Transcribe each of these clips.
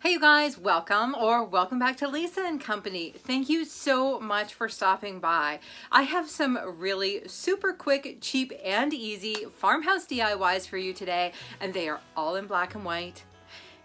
Hey you guys, welcome back to Lisa and Company. Thank you so much for stopping by. I have some really super quick, cheap, and easy farmhouse DIYs for you today, and they are all in black and white.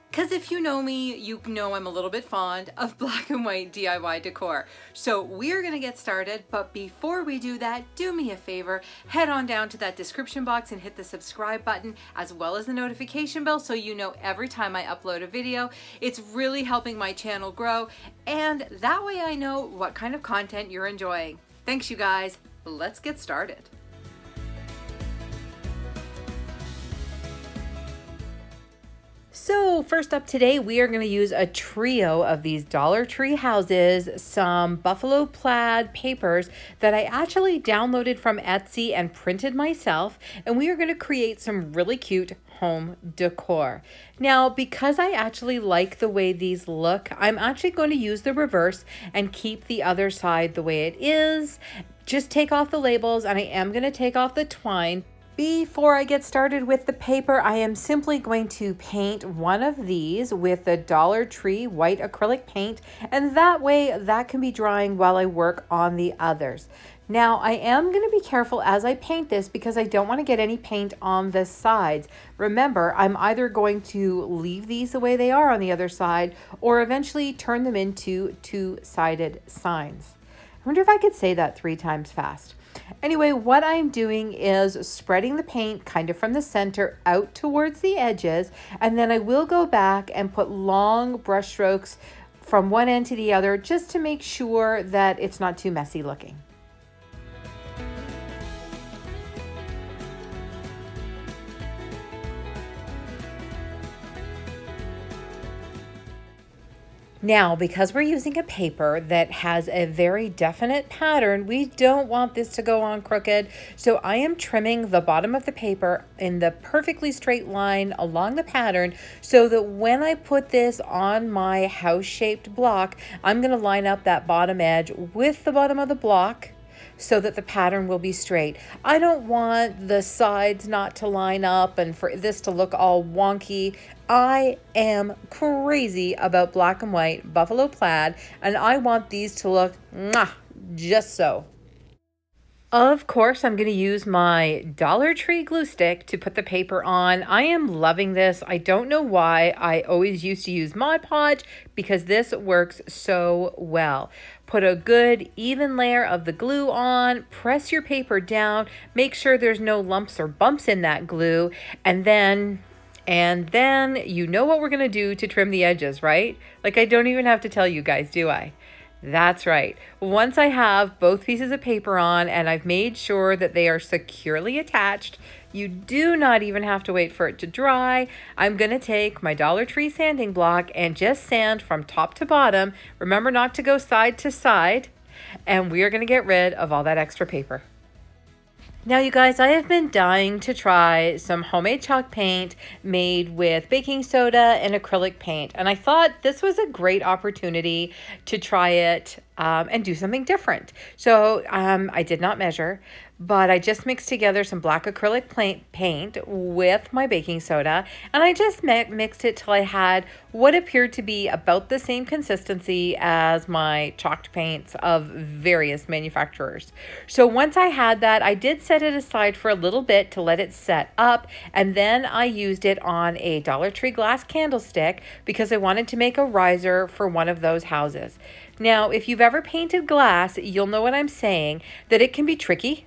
Because if you know me, you know I'm a little bit fond of black and white DIY decor. So we're gonna get started, but before we do that, do me a favor, head on down to that description box and hit the subscribe button, as well as the notification bell so you know every time I upload a video. It's really helping my channel grow, and that way I know what kind of content you're enjoying. Thanks you guys, let's get started. So first up today, we are going to use a trio of these Dollar Tree houses, some buffalo plaid papers that I actually downloaded from Etsy and printed myself, and we are going to create some really cute home decor. Now, because I actually like the way these look, I'm actually going to use the reverse and keep the other side the way it is. Just take off the labels, and I am going to take off the twine. Before I get started with the paper, I am simply going to paint one of these with the Dollar Tree white acrylic paint, and that way that can be drying while I work on the others. Now, I am going to be careful as I paint this because I don't want to get any paint on the sides. Remember, I'm either going to leave these the way they are on the other side or eventually turn them into two-sided signs. I wonder if I could say that 3 times fast. Anyway, what I'm doing is spreading the paint kind of from the center out towards the edges, and then I will go back and put long brush strokes from one end to the other just to make sure that it's not too messy looking. Now, because we're using a paper that has a very definite pattern, we don't want this to go on crooked. So I am trimming the bottom of the paper in the perfectly straight line along the pattern so that when I put this on my house-shaped block, I'm going to line up that bottom edge with the bottom of the block so that the pattern will be straight. I don't want the sides not to line up and for this to look all wonky. I am crazy about black and white buffalo plaid, and I want these to look just so. Of course, I'm going to use my Dollar Tree glue stick to put the paper on. I am loving this. I don't know why. I always used to use Mod Podge because this works so well. Put a good even layer of the glue on, press your paper down, make sure there's no lumps or bumps in that glue, and then you know what we're going to do to trim the edges, right? Like I don't even have to tell you guys, do I? That's right. Once I have both pieces of paper on and I've made sure that they are securely attached, you do not even have to wait for it to dry. I'm going to take my Dollar Tree sanding block and just sand from top to bottom. Remember not to go side to side. And we are going to get rid of all that extra paper. Now, you guys, I have been dying to try some homemade chalk paint made with baking soda and acrylic paint. And I thought this was a great opportunity to try it and do something different. So I did not measure, but I just mixed together some black acrylic paint with my baking soda, and I just mixed it till I had what appeared to be about the same consistency as my chalked paints of various manufacturers. So once I had that, I did set it aside for a little bit to let it set up, and then I used it on a Dollar Tree glass candlestick because I wanted to make a riser for one of those houses. Now, if you've ever painted glass, you'll know what I'm saying, that it can be tricky.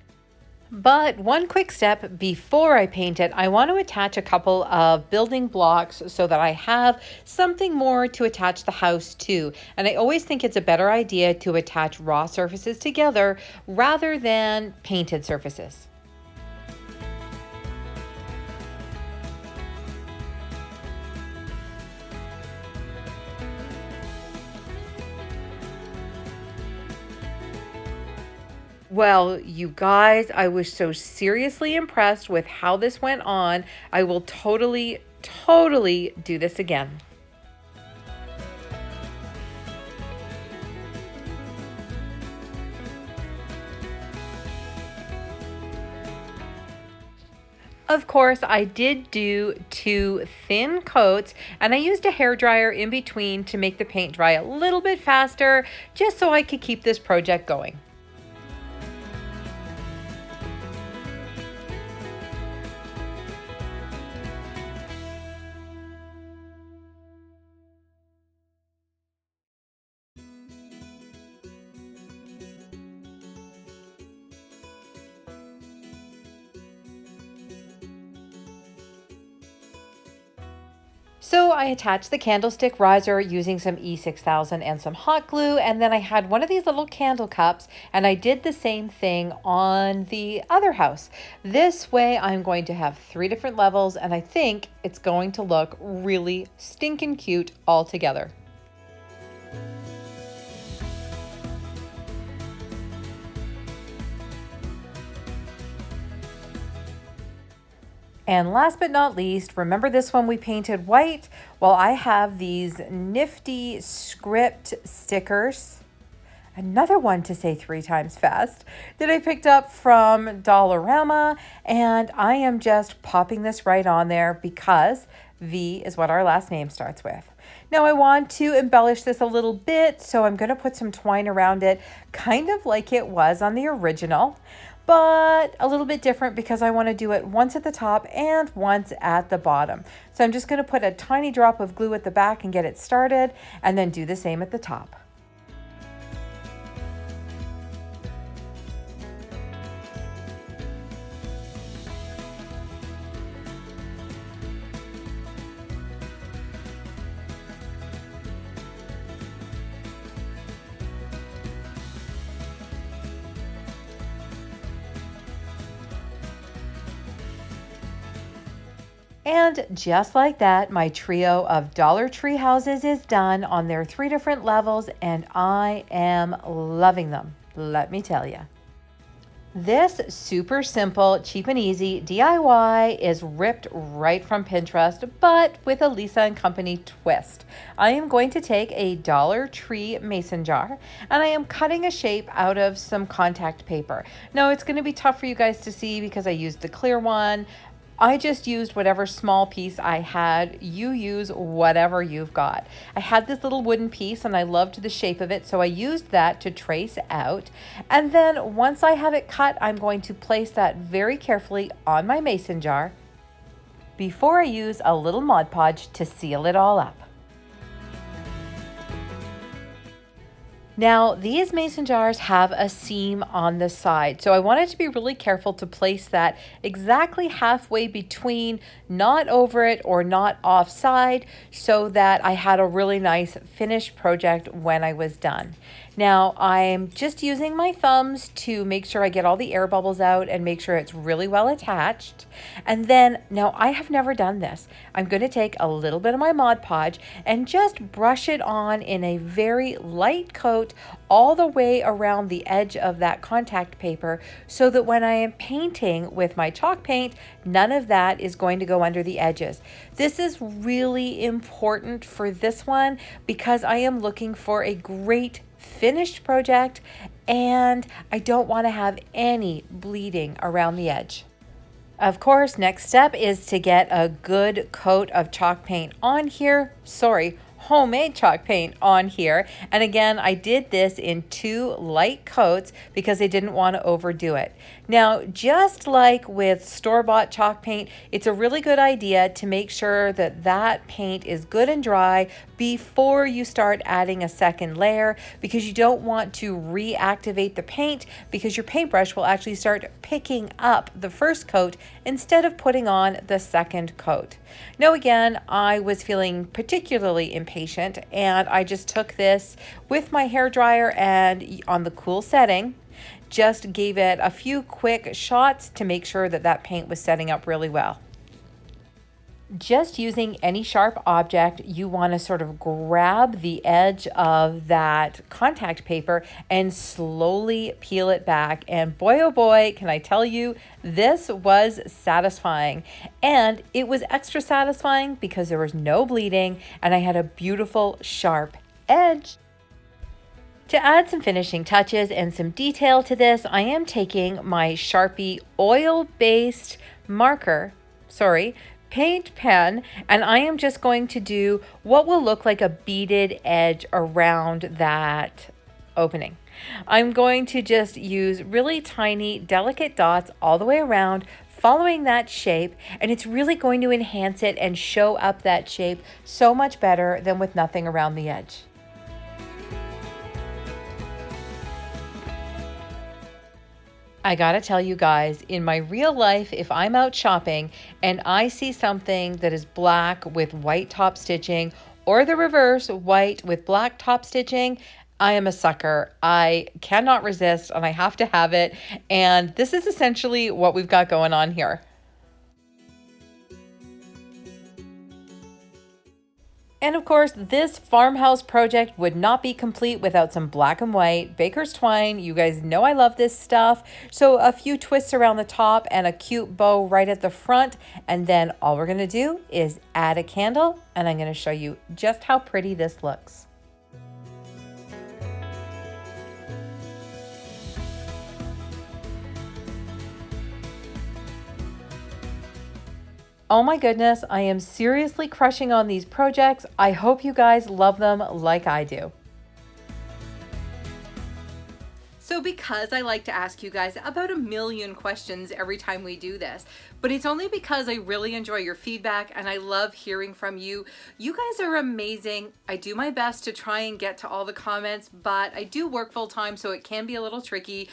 But one quick step before I paint it, I want to attach a couple of building blocks so that I have something more to attach the house to. And I always think it's a better idea to attach raw surfaces together rather than painted surfaces. Well, you guys, I was so seriously impressed with how this went on. I will totally do this again. Of course, I did do 2 thin coats, and I used a hairdryer in between to make the paint dry a little bit faster, just so I could keep this project going. So I attached the candlestick riser using some E6000 and some hot glue, and then I had one of these little candle cups, and I did the same thing on the other house. This way I'm going to have 3 different levels, and I think it's going to look really stinking cute all together. And last but not least, remember this one we painted white? Well, I have these nifty script stickers. Another one to say 3 times fast that I picked up from Dollarama, and I am just popping this right on there because V is what our last name starts with. Now I want to embellish this a little bit, so I'm going to put some twine around it, kind of like it was on the original, but a little bit different because I want to do it once at the top and once at the bottom. So I'm just going to put a tiny drop of glue at the back and get it started, and then do the same at the top. And just like that, my trio of Dollar Tree houses is done on their 3 different levels, and I am loving them, let me tell you. This super simple, cheap and easy DIY is ripped right from Pinterest, but with a Lisa and Company twist. I am going to take a Dollar Tree mason jar, and I am cutting a shape out of some contact paper. Now it's going to be tough for you guys to see because I used the clear one. I just used whatever small piece I had. You use whatever you've got. I had this little wooden piece and I loved the shape of it, so I used that to trace out. And then once I have it cut, I'm going to place that very carefully on my mason jar before I use a little Mod Podge to seal it all up. Now, these mason jars have a seam on the side, so I wanted to be really careful to place that exactly halfway between, not over it or not offside, so that I had a really nice finished project when I was done. Now, I'm just using my thumbs to make sure I get all the air bubbles out and make sure it's really well attached. And then, now I have never done this. I'm going to take a little bit of my Mod Podge and just brush it on in a very light coat all the way around the edge of that contact paper, so that when I am painting with my chalk paint, none of that is going to go under the edges. This is really important for this one because I am looking for a great finished project, and I don't want to have any bleeding around the edge. Of course, next step is to get a good coat of chalk paint on here. Sorry, homemade chalk paint on here. And again, I did this in 2 light coats because I didn't want to overdo it. Now, just like with store-bought chalk paint, it's a really good idea to make sure that that paint is good and dry before you start adding a second layer, because you don't want to reactivate the paint, because your paintbrush will actually start picking up the first coat instead of putting on the second coat. Now again, I was feeling particularly impatient, and I just took this with my hair dryer and on the cool setting, just gave it a few quick shots to make sure that that paint was setting up really well. Just using any sharp object, you want to sort of grab the edge of that contact paper and slowly peel it back. And boy, oh boy, can I tell you, this was satisfying. And it was extra satisfying because there was no bleeding and I had a beautiful sharp edge. To add some finishing touches and some detail to this, I am taking my Sharpie oil-based marker paint pen, and I am just going to do what will look like a beaded edge around that opening. I'm going to just use really tiny, delicate dots all the way around, following that shape, and it's really going to enhance it and show up that shape so much better than with nothing around the edge. I gotta tell you guys, in my real life, if I'm out shopping and I see something that is black with white top stitching, or the reverse, white with black top stitching, I am a sucker. I cannot resist and I have to have it. And this is essentially what we've got going on here. And of course, this farmhouse project would not be complete without some black and white baker's twine. You guys know I love this stuff. So a few twists around the top and a cute bow right at the front. And then all we're gonna do is add a candle, and I'm gonna show you just how pretty this looks. Oh my goodness, I am seriously crushing on these projects. I hope you guys love them like I do. So because I like to ask you guys about 1,000,000 questions every time we do this, but it's only because I really enjoy your feedback and I love hearing from you. You guys are amazing. I do my best to try and get to all the comments, but I do work full time, so it can be a little tricky.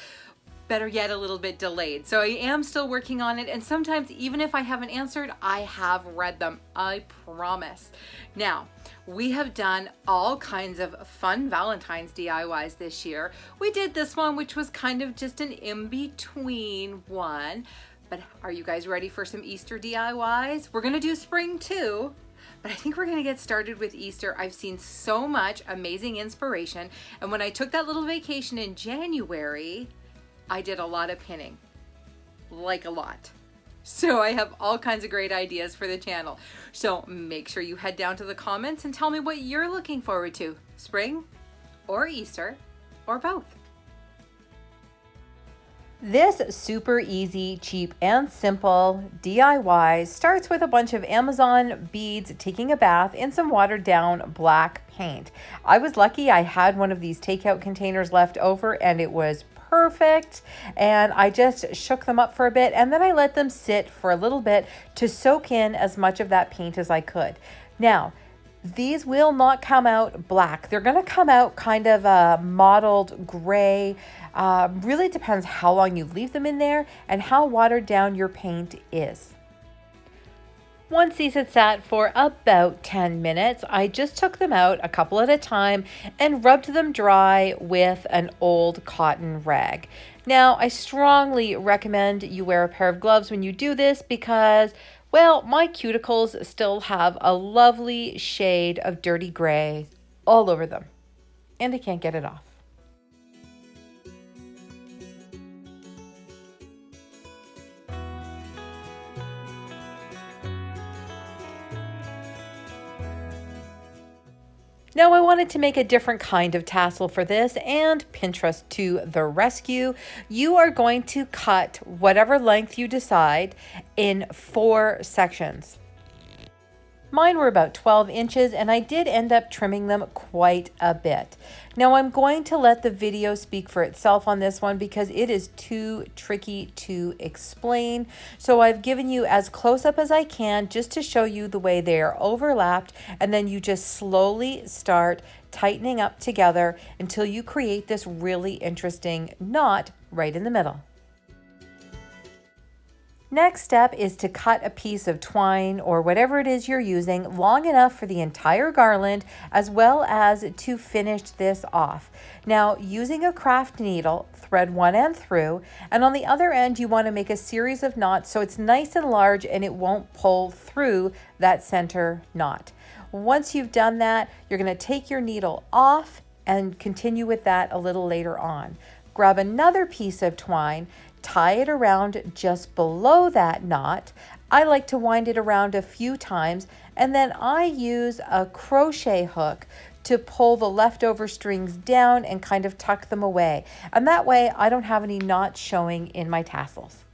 Better yet, a little bit delayed. So I am still working on it, and sometimes even if I haven't answered, I have read them, I promise. Now, we have done all kinds of fun Valentine's DIYs this year. We did this one, which was kind of just an in-between one, but are you guys ready for some Easter DIYs? We're gonna do spring too, but I think we're gonna get started with Easter. I've seen so much amazing inspiration, and when I took that little vacation in January, I did a lot of pinning, like a lot. So I have all kinds of great ideas for the channel. So make sure you head down to the comments and tell me what you're looking forward to, spring or Easter or both. This super easy, cheap, and simple DIY starts with a bunch of Amazon beads taking a bath in some watered down black paint. I was lucky I had one of these takeout containers left over and it was perfect, and I just shook them up for a bit and then I let them sit for a little bit to soak in as much of that paint as I could. Now, these will not come out black. They're going to come out kind of a mottled gray. Really depends how long you leave them in there and how watered down your paint is. Once these had sat for about 10 minutes, I just took them out a couple at a time and rubbed them dry with an old cotton rag. Now, I strongly recommend you wear a pair of gloves when you do this because, well, my cuticles still have a lovely shade of dirty gray all over them, and I can't get it off. Now I wanted to make a different kind of tassel for this, and Pinterest to the rescue. You are going to cut whatever length you decide in 4 sections. Mine were about 12 inches and I did end up trimming them quite a bit. Now I'm going to let the video speak for itself on this one because it is too tricky to explain. So I've given you as close up as I can just to show you the way they are overlapped, and then you just slowly start tightening up together until you create this really interesting knot right in the middle. Next step is to cut a piece of twine or whatever it is you're using long enough for the entire garland, as well as to finish this off. Now, using a craft needle, thread one end through, and on the other end you want to make a series of knots so it's nice and large and it won't pull through that center knot. Once you've done that, you're going to take your needle off and continue with that a little later on. Grab another piece of twine, tie it around just below that knot. I like to wind it around a few times, and then I use a crochet hook to pull the leftover strings down and kind of tuck them away. And that way I don't have any knots showing in my tassels.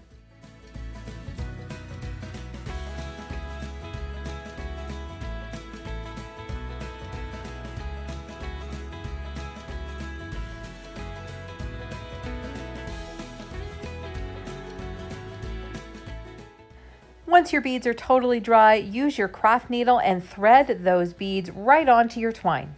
Once your beads are totally dry, use your craft needle and thread those beads right onto your twine.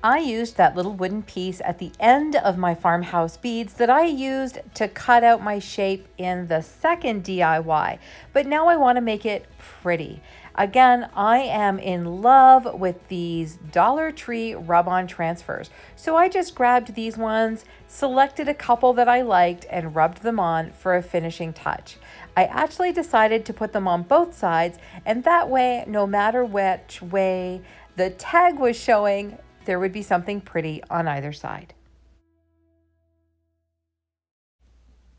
I used that little wooden piece at the end of my farmhouse beads that I used to cut out my shape in the second DIY, but now I want to make it pretty. Again, I am in love with these Dollar Tree rub-on transfers. So I just grabbed these ones, selected a couple that I liked, and rubbed them on for a finishing touch. I actually decided to put them on both sides, and that way, no matter which way the tag was showing, there would be something pretty on either side.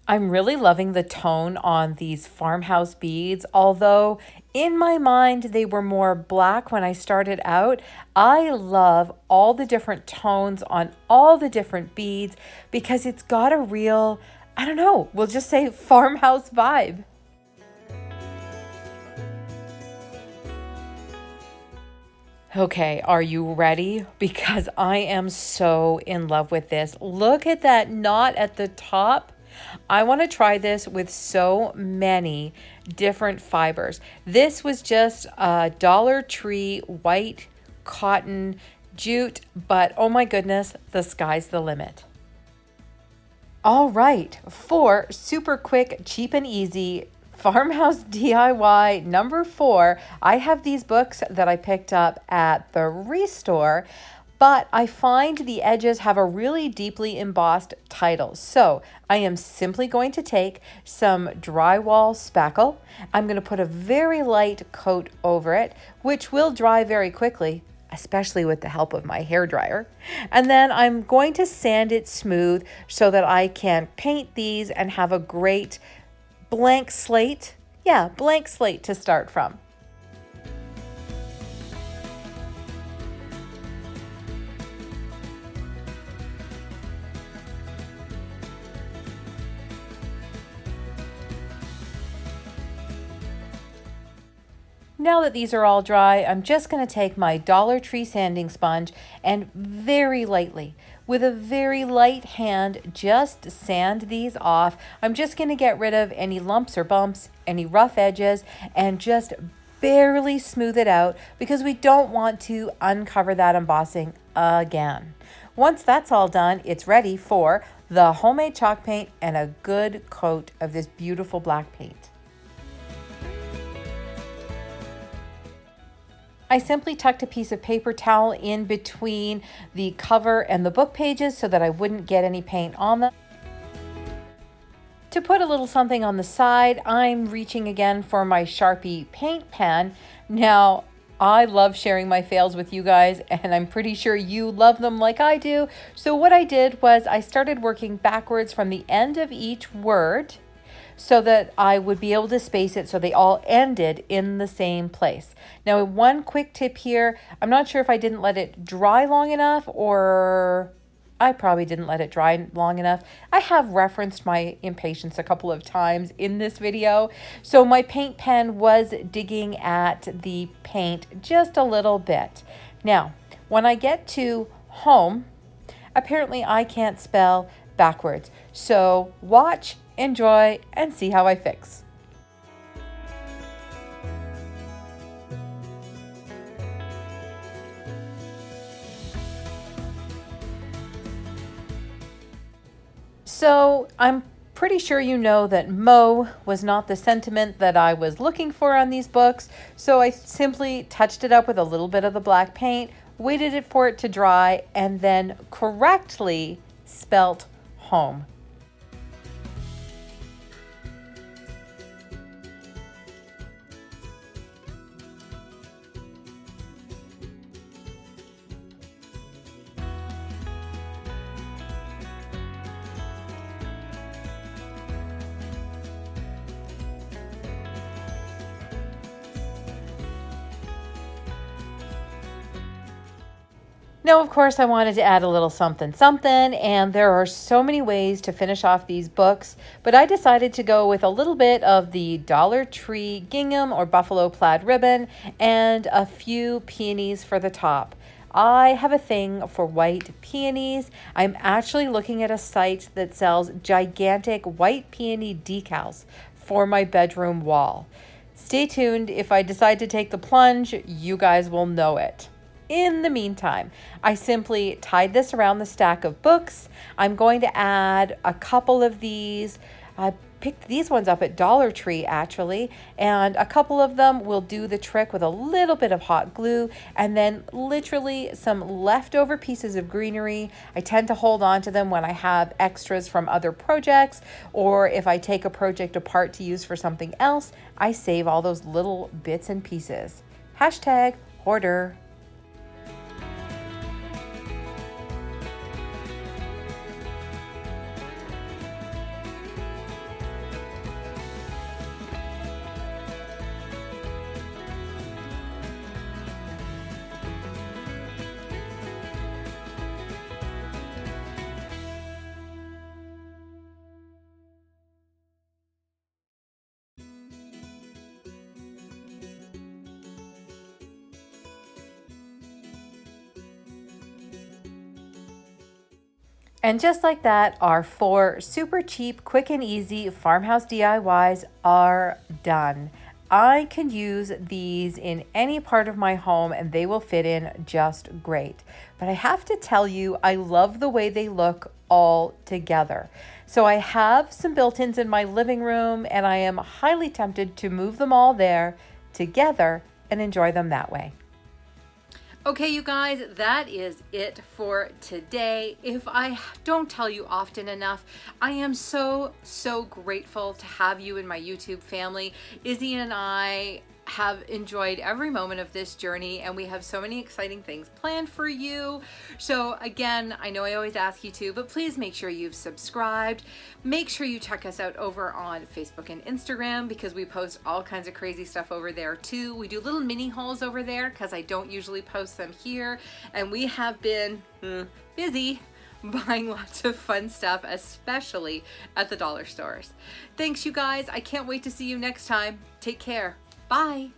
I'm really loving the tone on these farmhouse beads, although in my mind they were more black when I started out. I love all the different tones on all the different beads because it's got a real, I don't know, we'll just say farmhouse vibe. Okay, are you ready? Because I am so in love with this. Look at that knot at the top. I want to try this with so many different fibers. This was just a Dollar Tree white cotton jute, but oh my goodness, the sky's the limit. All right, for super quick, cheap and easy Farmhouse DIY number 4, I have these books that I picked up at the Restore, but I find the edges have a really deeply embossed title. So I am simply going to take some drywall spackle. I'm going to put a very light coat over it, which will dry very quickly, especially with the help of my hairdryer. And then I'm going to sand it smooth so that I can paint these and have a great blank slate. Yeah, blank slate to start from. Now that these are all dry, I'm just going to take my Dollar Tree sanding sponge and very lightly, with a very light hand, just sand these off. I'm just going to get rid of any lumps or bumps, any rough edges, and just barely smooth it out because we don't want to uncover that embossing again. Once that's all done, it's ready for the homemade chalk paint and a good coat of this beautiful black paint. I simply tucked a piece of paper towel in between the cover and the book pages so that I wouldn't get any paint on them. To put a little something on the side, I'm reaching again for my Sharpie paint pen. Now, I love sharing my fails with you guys, and I'm pretty sure you love them like I do. So what I did was I started working backwards from the end of each word so that I would be able to space it so they all ended in the same place. Now, one quick tip here, I'm not sure if I didn't let it dry long enough, or I probably didn't let it dry long enough. I have referenced my impatience a couple of times in this video. So my paint pen was digging at the paint just a little bit. Now, when I get to home, apparently I can't spell backwards. So watch, enjoy, and see how I fix. So I'm pretty sure you know that Mo was not the sentiment that I was looking for on these books. So I simply touched it up with a little bit of the black paint, waited for it to dry, and then correctly spelt home. Now, of course, I wanted to add a little something, and there are so many ways to finish off these books, but I decided to go with a little bit of the Dollar Tree gingham or buffalo plaid ribbon and a few peonies for the top. I have a thing for white peonies. I'm actually looking at a site that sells gigantic white peony decals for my bedroom wall. Stay tuned. If I decide to take the plunge, you guys will know it. In the meantime, I simply tied this around the stack of books. I'm going to add a couple of these. I picked these ones up at Dollar Tree actually, and a couple of them will do the trick with a little bit of hot glue and then literally some leftover pieces of greenery. I tend to hold on to them when I have extras from other projects, or if I take a project apart to use for something else, I save all those little bits and pieces. Hashtag hoarder. And just like that, our 4 super cheap, quick and easy farmhouse DIYs are done. I can use these in any part of my home and they will fit in just great. But I have to tell you, I love the way they look all together. So I have some built-ins in my living room and I am highly tempted to move them all there together and enjoy them that way. Okay, you guys, that is it for today. If I don't tell you often enough, I am so grateful to have you in my YouTube family. Izzy and I have enjoyed every moment of this journey and we have so many exciting things planned for you. So again, I know I always ask you to, but please make sure you've subscribed. Make sure you check us out over on Facebook and Instagram because we post all kinds of crazy stuff over there too. We do little mini hauls over there because I don't usually post them here, and we have been busy buying lots of fun stuff, especially at the dollar stores. Thanks, you guys. I can't wait to see you next time. Take care. Bye.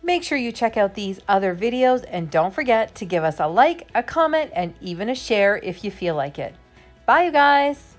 Make sure you check out these other videos and don't forget to give us a like, a comment, and even a share if you feel like it. Bye, you guys.